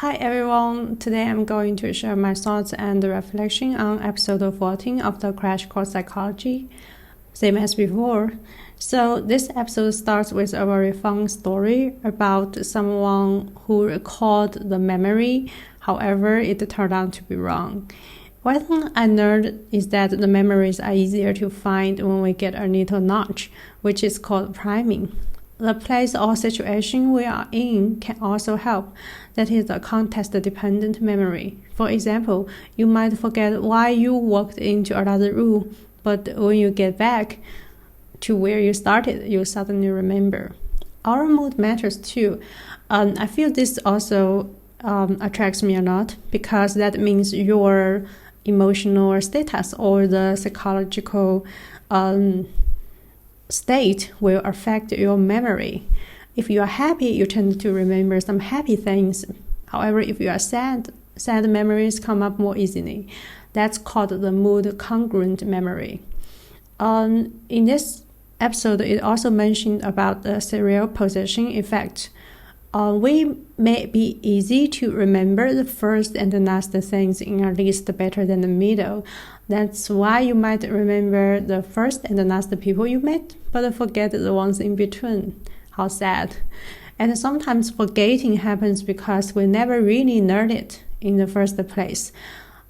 Hi everyone, today I'm going to share my thoughts and reflection on episode 14 of the Crash Course Psychology, same as before. So this episode starts with a very fun story about someone who recalled the memory, however it turned out to be wrong. One thing I learned is that the memories are easier to find when we get a little nudge, which is called priming. The place or situation we are in can also help. That is a context-dependent memory. For example, you might forget why you walked into another room, but when you get back to where you started, you suddenly remember. Our mood matters too. I feel this also attracts me a lot because that means your emotional status or the psychological state will affect your memory. If you are happy, you tend to remember some happy things. However, if you are sad memories come up more easily. That's called the mood-congruent memory. In this episode, it also mentioned about the serial possession effect. We may be easy to remember the first and the last things in a list better than the middle. That's why you might remember the first and the last people you met, but forget the ones in between. How sad. And sometimes forgetting happens because we never really learned it in the first place.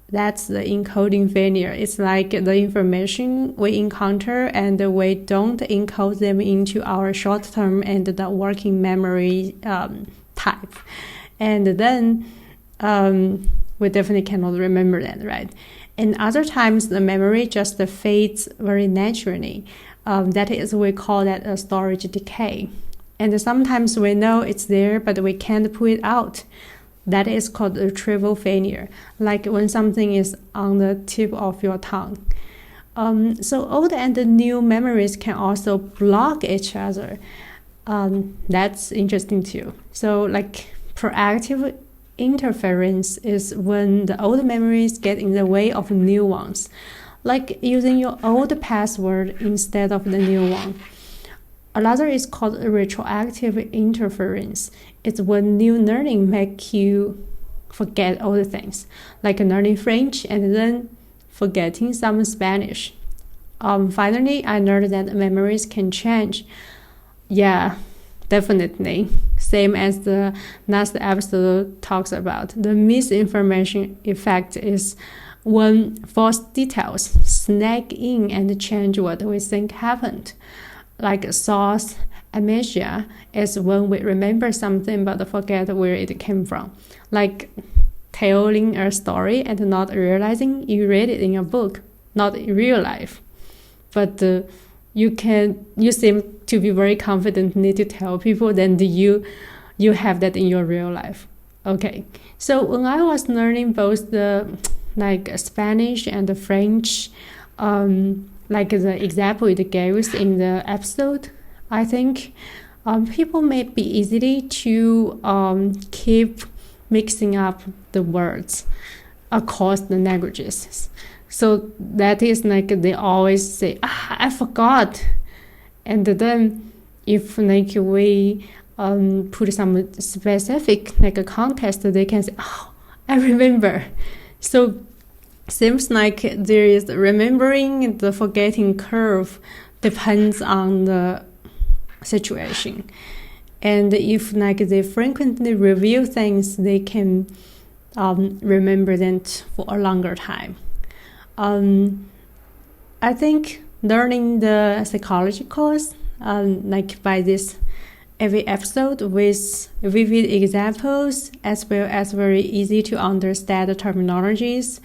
That's the encoding failure. It's like the information we encounter and we don't encode them into our short-term and the working memory type. And then we definitely cannot remember that, right? And other times the memory just fades very naturally. That is, we call that a storage decay. And sometimes we know it's there, but we can't pull it out. That is called retrieval failure, like when something is on the tip of your tongue. So old and new memories can also block each other. That's interesting too. So like proactive interference is when the old memories get in the way of new ones, like using your old password instead of the new one. Another is called retroactive interference. It's when new learning make you forget old things, like learning French and then forgetting some Spanish. Finally, I learned that memories can change. Yeah, definitely. Same as the last episode talks about. The misinformation effect is when false details snag in and change what we think happened. Like source amnesia is when we remember something but forget where it came from. Like telling a story and not realizing you read it in a book, not in real life. But you seem to be very confident need to tell people, then you have that in your real life. Okay, so when I was learning both the Spanish and the French, like the example it gave in the episode, I think people may be easily to keep mixing up the words across the languages. So that is like they always say, I forgot. And then if we put some specific a context, they can say, I remember. So seems like there is remembering the forgetting curve depends on the situation. And if they frequently review things, they can remember that for a longer time. I think learning the psychology course, by this every episode with vivid examples as well as very easy to understand terminologies,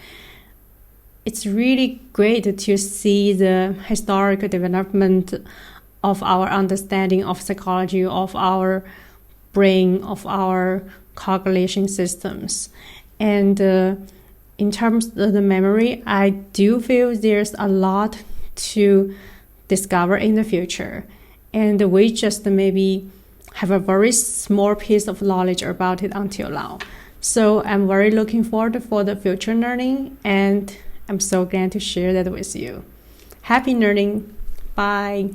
it's really great to see the historical development of our understanding of psychology, of our brain, of our calculation systems. And in terms of the memory, I do feel there's a lot to discover in the future. And we just maybe have a very small piece of knowledge about it until now. So I'm very looking forward for the future learning, and I'm so glad to share that with you. Happy learning. Bye.